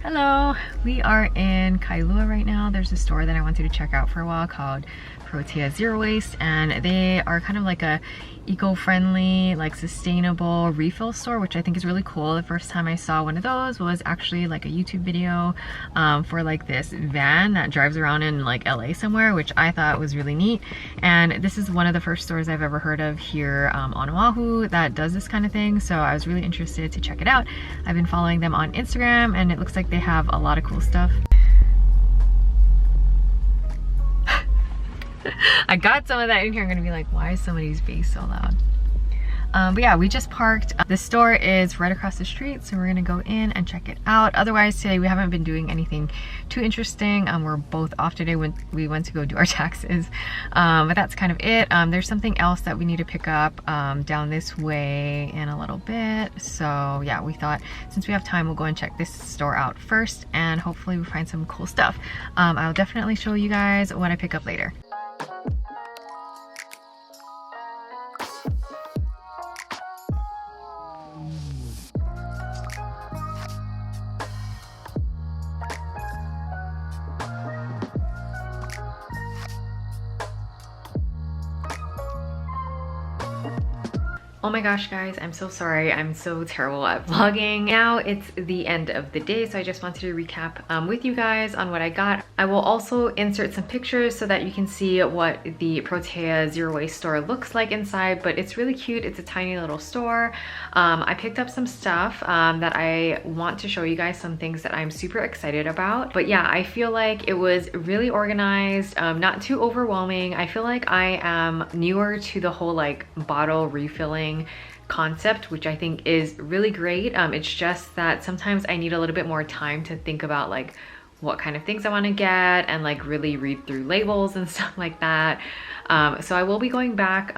Hello, we are in Kailua right now. There's a store that I wanted to check out for a while called Protea Zero Waste, and they are kind of like a eco-friendly, like sustainable refill store, which I think is really cool. The first time I saw one of those was actually like a YouTube video for like this van that drives around in like LA somewhere, which I thought was really neat. And this is one of the first stores I've ever heard of here on Oahu that does this kind of thing, so I was really interested to check it out. I've been following them on Instagram and it looks like they have a lot of cool stuff. I got some of that in here. I'm gonna be like, why is somebody's bass so loud? But yeah, we just parked. The store is right across the street, so we're gonna go in and check it out. Otherwise, today we haven't been doing anything too interesting. We're both off today when we went to go do our taxes. But that's kind of it. There's something else that we need to pick up down this way in a little bit. So yeah, we thought since we have time, we'll go and check this store out first, and hopefully we find some cool stuff. I'll definitely show you guys what I pick up later. Oh my gosh guys, I'm so sorry. I'm so terrible at vlogging. Now it's the end of the day, so I just wanted to recap with you guys on what I got. I will also insert some pictures so that you can see what the Protea Zero Waste store looks like inside, but it's really cute. It's a tiny little store. I picked up some stuff that I want to show you guys, some things that I'm super excited about. But yeah, I feel like it was really organized, not too overwhelming. I feel like I am newer to the whole like bottle refilling concept, which I think is really great. It's just that sometimes I need a little bit more time to think about like what kind of things I want to get and like really read through labels and stuff like that. So I will be going back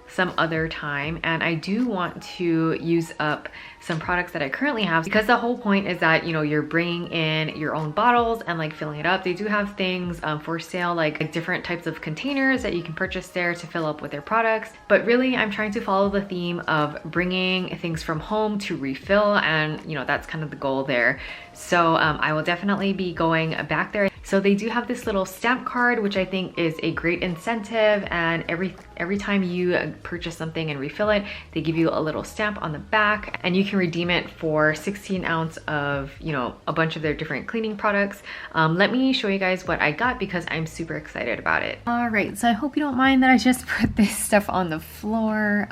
some other time, and I do want to use up some products that I currently have, because the whole point is that, you know, you're bringing in your own bottles and like filling it up. They do have things for sale, like different types of containers that you can purchase there to fill up with their products. But really I'm trying to follow the theme of bringing things from home to refill, and you know, that's kind of the goal there. So I will definitely be going back there. So they do have this little stamp card, which I think is a great incentive, and every time you purchase something and refill it, they give you a little stamp on the back, and you can redeem it for 16 ounce of, you know, a bunch of their different cleaning products. Let me show you guys what I got because I'm super excited about it. All right, so I hope you don't mind that I just put this stuff on the floor.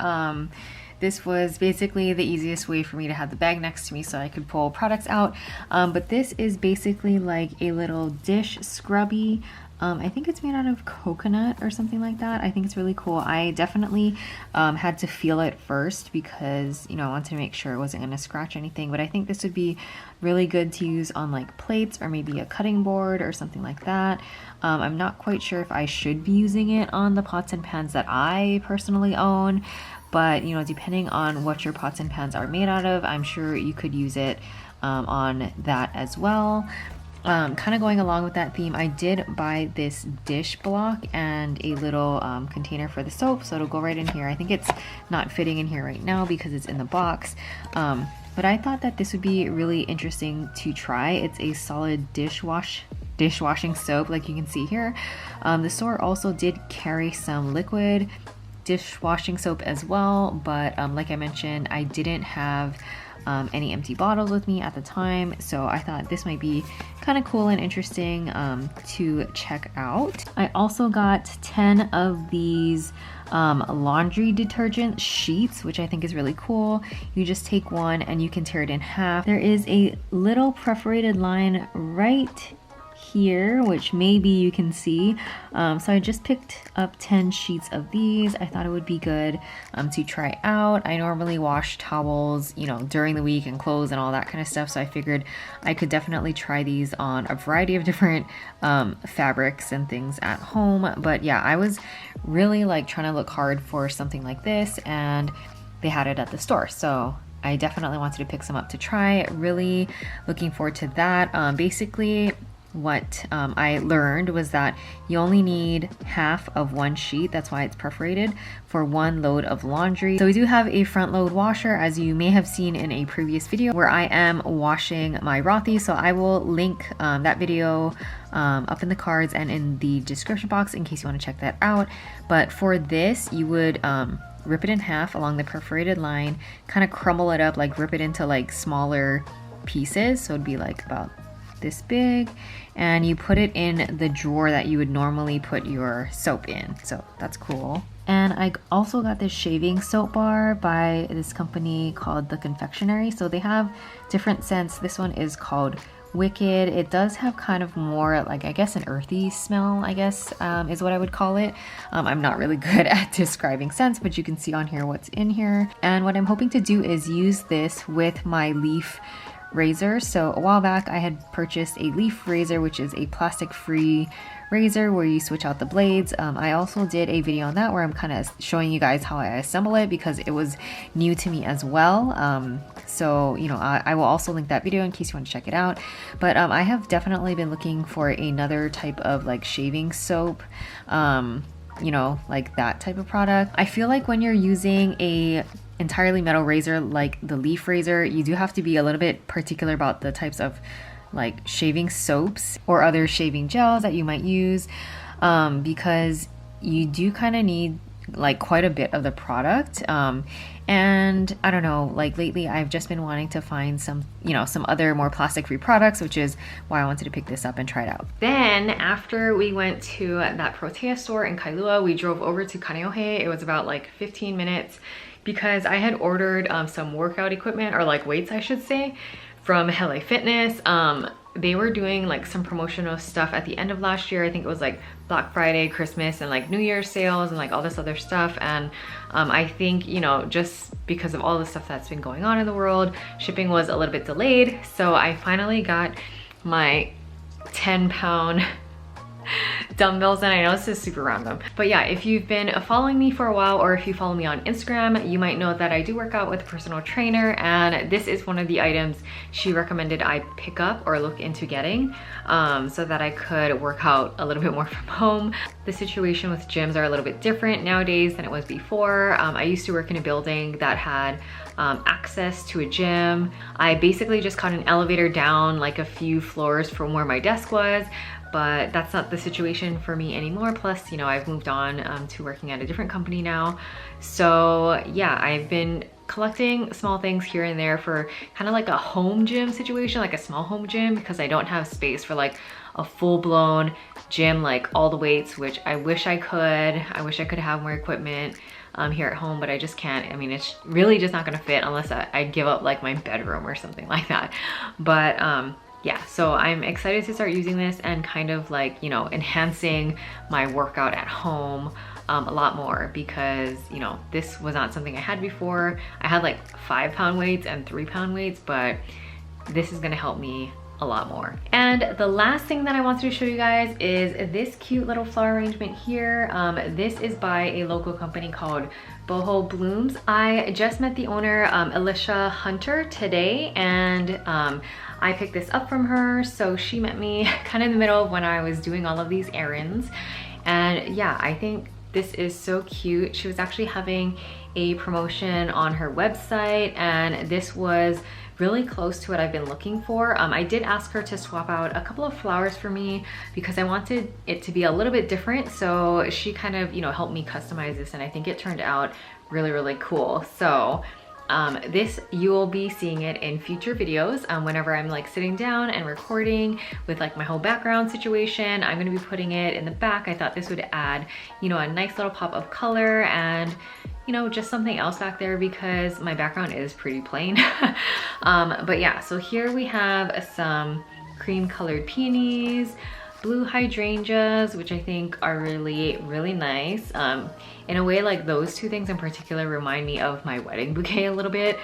This was basically the easiest way for me to have the bag next to me so I could pull products out. But this is basically like a little dish scrubby. I think it's made out of coconut or something like that. I think it's really cool. I definitely had to feel it first because, you know, I wanted to make sure it wasn't going to scratch anything. But I think this would be really good to use on like plates or maybe a cutting board or something like that. I'm not quite sure if I should be using it on the pots and pans that I personally own. But, you know, depending on what your pots and pans are made out of, I'm sure you could use it on that as well. Kind of going along with that theme, I did buy this dish block and a little container for the soap, so it'll go right in here. I think it's not fitting in here right now because it's in the box. But I thought that this would be really interesting to try. It's a solid dishwashing soap, like you can see here. The store also did carry some liquid dishwashing soap as well, but like I mentioned, I didn't have any empty bottles with me at the time, so I thought this might be kind of cool and interesting to check out. I also got 10 of these laundry detergent sheets, which I think is really cool. You just take one and you can tear it in half. There is a little perforated line right here, which maybe you can see. So I just picked up 10 sheets of these. I thought it would be good to try out. I normally wash towels, you know, during the week and clothes and all that kind of stuff, so I figured I could definitely try these on a variety of different fabrics and things at home. But yeah, I was really like trying to look hard for something like this, and they had it at the store, so I definitely wanted to pick some up to try. Really looking forward to that. Basically what I learned was that you only need half of one sheet, that's why it's perforated, for one load of laundry. So we do have a front load washer, as you may have seen in a previous video where I am washing my Rothy. So I will link that video up in the cards and in the description box in case you want to check that out. But for this, you would rip it in half along the perforated line, kind of crumble it up, like rip it into like smaller pieces. So it'd be like about this big, and you put it in the drawer that you would normally put your soap in. So that's cool. And I also got this shaving soap bar by this company called The Confectionery. So they have different scents. This one is called Wicked. It does have kind of more like, I guess, an earthy smell, I guess, is what I would call it. I'm not really good at describing scents, but you can see on here what's in here. And what I'm hoping to do is use this with my leaf razor. So a while back I had purchased a leaf razor, which is a plastic-free razor where you switch out the blades. I also did a video on that where I'm kind of showing you guys how I assemble it because it was new to me as well. So you know, I will also link that video in case you want to check it out. But I have definitely been looking for another type of like shaving soap, you know, like that type of product. I feel like when you're using a entirely metal razor like the leaf razor, you do have to be a little bit particular about the types of like shaving soaps or other shaving gels that you might use, because you do kind of need like quite a bit of the product. And I don't know, like lately I've just been wanting to find some, you know, some other more plastic free products, which is why I wanted to pick this up and try it out. Then after we went to that Protea store in Kailua, we drove over to Kaneohe. It was about like 15 minutes because I had ordered some workout equipment, or like weights I should say, from LA Fitness. They were doing like some promotional stuff at the end of last year. I think it was like Black Friday, Christmas, and like New Year's sales and like all this other stuff. And I think, you know, just because of all the stuff that's been going on in the world, shipping was a little bit delayed. So I finally got my 10-pound dumbbells, and I know this is super random, but yeah, if you've been following me for a while, or if you follow me on Instagram, you might know that I do work out with a personal trainer, and this is one of the items she recommended I pick up or look into getting, so that I could work out a little bit more from home. The situation with gyms are a little bit different nowadays than it was before. I used to work in a building that had access to a gym. I basically just caught an elevator down like a few floors from where my desk was, but that's not the situation for me anymore. Plus, you know, I've moved on to working at a different company now. So yeah, I've been collecting small things here and there for kind of like a home gym situation, like a small home gym, because I don't have space for like a full-blown gym, like all the weights, which I wish I could. I wish I could have more equipment here at home, but I just can't. I mean, it's really just not gonna fit unless I give up like my bedroom or something like that. But yeah, so I'm excited to start using this and kind of like, you know, enhancing my workout at home a lot more, because, you know, this was not something I had before. I had like 5-pound weights and 3-pound weights, but this is gonna help me a lot more. And the last thing that I wanted to show you guys is this cute little flower arrangement here. This is by a local company called Boho Blooms. I just met the owner, Alicia Hunter, today, and I picked this up from her. So she met me kind of in the middle of when I was doing all of these errands. And yeah, I think this is so cute. She was actually having a promotion on her website, and this was really close to what I've been looking for. I did ask her to swap out a couple of flowers for me because I wanted it to be a little bit different. So she kind of, you know, helped me customize this, and I think it turned out really, really cool. So this, you will be seeing it in future videos. Whenever I'm like sitting down and recording with like my whole background situation, I'm gonna be putting it in the back. I thought this would add, you know, a nice little pop of color and, you know, just something else back there because my background is pretty plain. But yeah, so here we have some cream colored peonies, blue hydrangeas, which I think are really, really nice. In a way, like those two things in particular remind me of my wedding bouquet a little bit.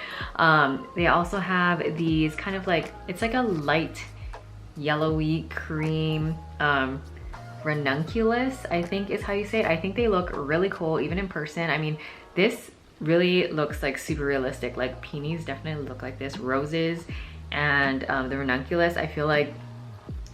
They also have these kind of like, it's like a light yellowy cream ranunculus, I think is how you say it. I think they look really cool even in person. I mean, this really looks like super realistic. Like peonies definitely look like this. Roses and the ranunculus, I feel like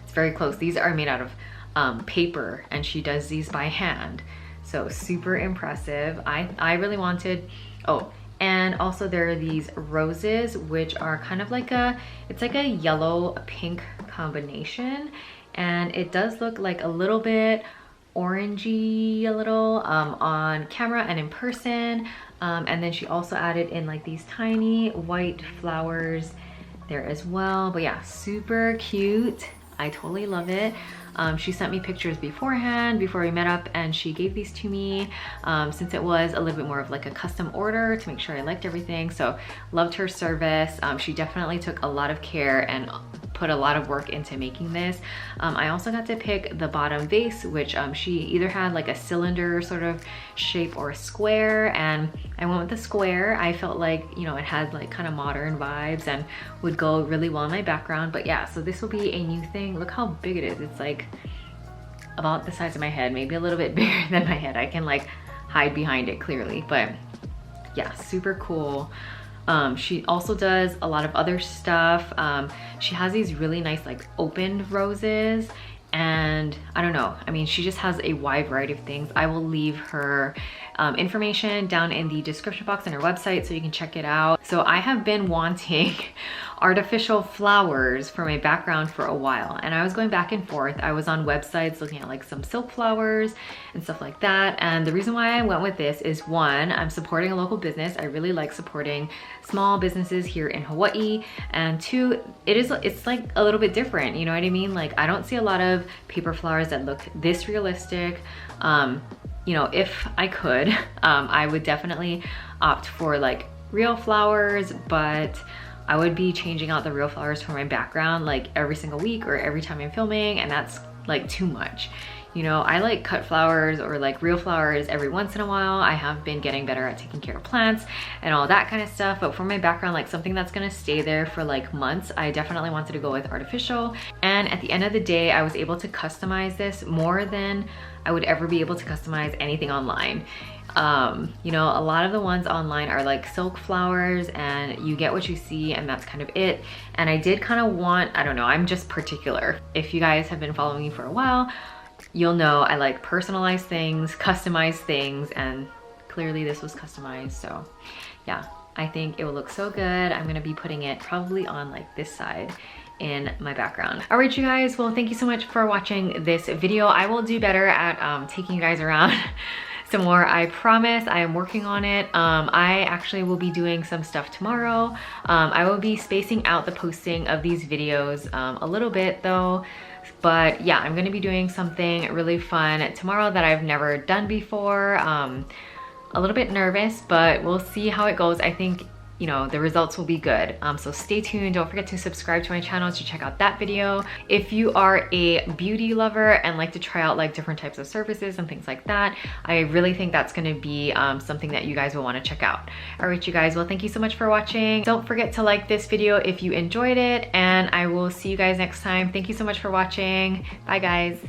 it's very close. These are made out of paper, and she does these by hand. So super impressive. I really wanted, oh, and also there are these roses, which are kind of like it's like a yellow pink combination. And it does look like a little bit orangey, a little on camera and in person. And then she also added in like these tiny white flowers there as well. But yeah, super cute. I totally love it. She sent me pictures beforehand, before we met up, and she gave these to me since it was a little bit more of like a custom order to make sure I liked everything. So loved her service. She definitely took a lot of care and put a lot of work into making this. I also got to pick the bottom vase, which she either had like a cylinder sort of shape or a square, and I went with the square. I felt like, you know, it had like kind of modern vibes and would go really well in my background. But yeah, so this will be a new thing. Look how big it is. It's like about the size of my head, maybe a little bit bigger than my head. I can like hide behind it clearly, but yeah, super cool. She also does a lot of other stuff. She has these really nice like opened roses, and I don't know, I mean, she just has a wide variety of things. I will leave her information down in the description box on her website so you can check it out. So I have been wanting artificial flowers for my background for a while, and I was going back and forth. I was on websites looking at like some silk flowers and stuff like that, and the reason why I went with this is, one, I'm supporting a local business. I really like supporting small businesses here in Hawaii, and two, it's like a little bit different, you know what I mean? Like, I don't see a lot of paper flowers that look this realistic. You know, if I could, I would definitely opt for like real flowers, but I would be changing out the real flowers for my background like every single week or every time I'm filming, and that's like too much. You know, I like cut flowers or like real flowers every once in a while. I have been getting better at taking care of plants and all that kind of stuff, but for my background, like something that's gonna stay there for like months, I definitely wanted to go with artificial. And at the end of the day, I was able to customize this more than I would ever be able to customize anything online. You know, a lot of the ones online are like silk flowers and you get what you see and that's kind of it. And I did kind of want, I don't know, I'm just particular. If you guys have been following me for a while, you'll know I like personalized things, customized things, and clearly this was customized. So yeah, I think it will look so good. I'm gonna be putting it probably on like this side in my background. All right, you guys, well, thank you so much for watching this video. I will do better at taking you guys around some more, I promise. I am working on it. I actually will be doing some stuff tomorrow. I will be spacing out the posting of these videos a little bit though. But yeah, I'm gonna be doing something really fun tomorrow that I've never done before. A little bit nervous, but we'll see how it goes. I think, you know, the results will be good. So stay tuned. Don't forget to subscribe to my channel to check out that video. If you are a beauty lover and like to try out like different types of services and things like that, I really think that's gonna be something that you guys will wanna check out. All right, you guys, well, thank you so much for watching. Don't forget to like this video if you enjoyed it, and I will see you guys next time. Thank you so much for watching. Bye, guys.